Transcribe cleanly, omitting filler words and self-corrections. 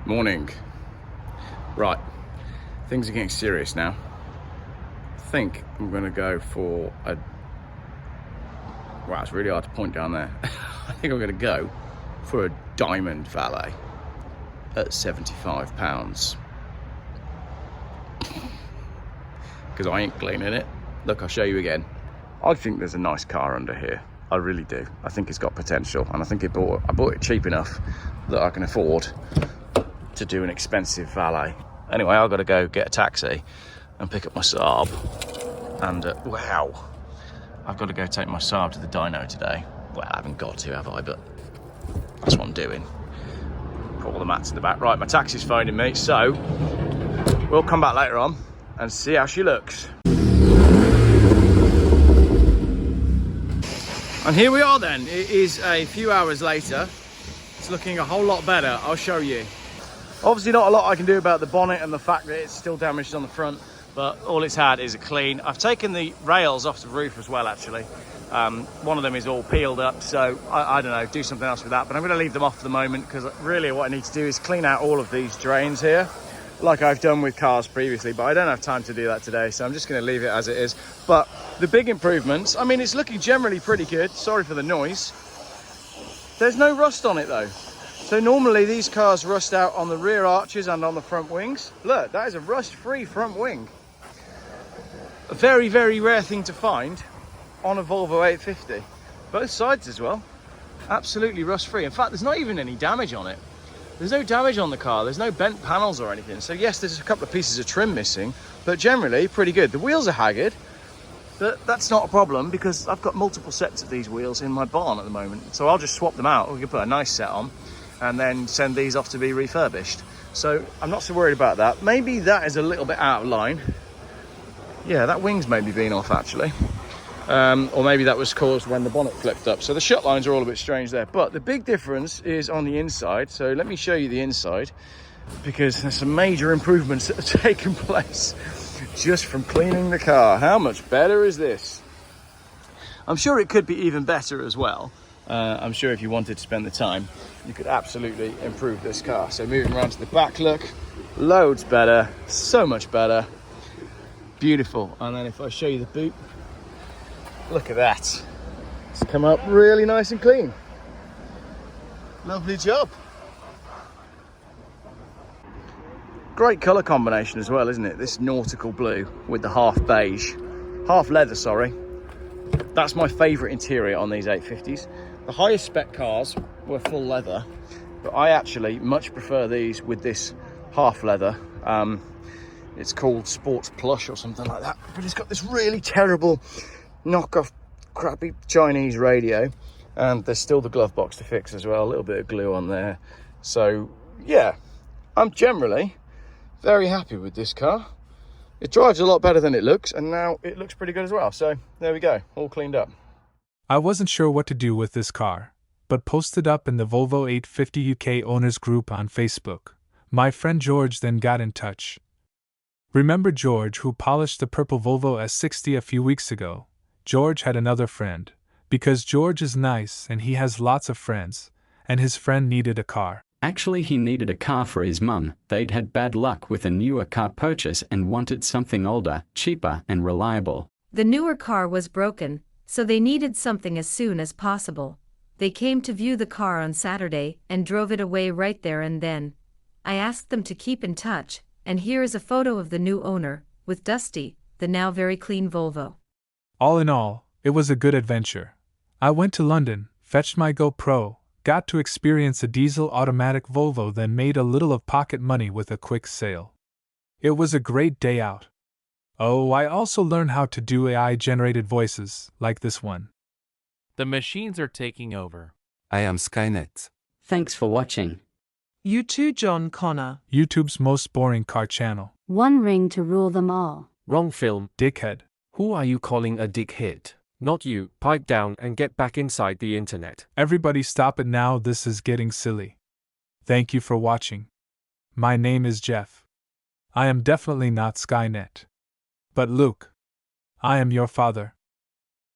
Morning. Right, things are getting serious now. I think I'm gonna go for a, wow, it's really hard to point down there. I think I'm gonna go for a diamond valet at £75. Because I ain't cleaning it. Look, I'll show you again. I think there's a nice car under here. I really do. I think it's got potential, and I think I bought it cheap enough that I can afford to do an expensive valet. Anyway, I've got to go get a taxi and pick up my Saab. And wow, I've got to go take my Saab to the dyno today. Well, I haven't got to, have I? But that's what I'm doing. Put all the mats in the back. Right, my taxi's phoning me, so we'll come back later on and see how she looks. And here we are then. It is a few hours later. It's looking a whole lot better. I'll show you. Obviously not a lot I can do about the bonnet and the fact that it's still damaged on the front, but all it's had is a clean. I've taken the rails off the roof as well, actually. One of them is all peeled up, so I don't know, do something else with that, but I'm gonna leave them off for the moment because really what I need to do is clean out all of these drains here, like I've done with cars previously, but I don't have time to do that today, so I'm just gonna leave it as it is. But the big improvements, I mean, it's looking generally pretty good. Sorry for the noise. There's no rust on it though. So normally these cars rust out on the rear arches and on the front wings. Look, that is a rust-free front wing. A very, very rare thing to find on a Volvo 850. Both sides as well. Absolutely rust-free. In fact, there's not even any damage on it. There's no damage on the car. There's no bent panels or anything. So yes, there's a couple of pieces of trim missing, but generally pretty good. The wheels are haggard, but that's not a problem because I've got multiple sets of these wheels in my barn at the moment. So I'll just swap them out. We can put a nice set on and then send these off to be refurbished. So I'm not so worried about that. Maybe that is a little bit out of line. Yeah, that wing's maybe been off actually. Or maybe that was caused when the bonnet flipped up. So the shut lines are all a bit strange there. But the big difference is on the inside. So let me show you the inside because there's some major improvements that have taken place just from cleaning the car. How much better is this? I'm sure it could be even better as well. I'm sure if you wanted to spend the time, you could absolutely improve this car. So moving around to the back, look, loads better, so much better, beautiful. And then if I show you the boot, look at that. It's come up really nice and clean. Lovely job. Great colour combination as well, isn't it? This nautical blue with the half beige, half leather, sorry. That's my favourite interior on these 850s. The highest spec cars were full leather, but I actually much prefer these with this half leather. It's called Sports Plush or something like that, but it's got this really terrible knockoff crappy Chinese radio, and there's still the glove box to fix as well, a little bit of glue on there. So yeah, I'm generally very happy with this car. It drives a lot better than it looks, and now it looks pretty good as well. So there we go, all cleaned up. I wasn't sure what to do with this car, but posted up in the Volvo 850 UK owners group on Facebook. My friend George then got in touch. Remember George who polished the purple Volvo S60 a few weeks ago? George had another friend, because George is nice and he has lots of friends, and his friend needed a car. Actually, he needed a car for his mum. They'd had bad luck with a newer car purchase and wanted something older, cheaper, and reliable. The newer car was broken, so they needed something as soon as possible. They came to view the car on Saturday and drove it away right there and then. I asked them to keep in touch, and here is a photo of the new owner, with Dusty, the now very clean Volvo. All in all, it was a good adventure. I went to London, fetched my GoPro, got to experience a diesel automatic Volvo, then made a little of pocket money with a quick sale. It was a great day out. Oh, I also learned how to do AI-generated voices, like this one. The machines are taking over. I am Skynet. Thanks for watching. You too, John Connor. YouTube's most boring car channel. One ring to rule them all. Wrong film. Dickhead. Who are you calling a dickhead? Not you. Pipe down and get back inside the internet. Everybody stop it now, this is getting silly. Thank you for watching. My name is Geoff. I am definitely not Skynet. But Luke, I am your father.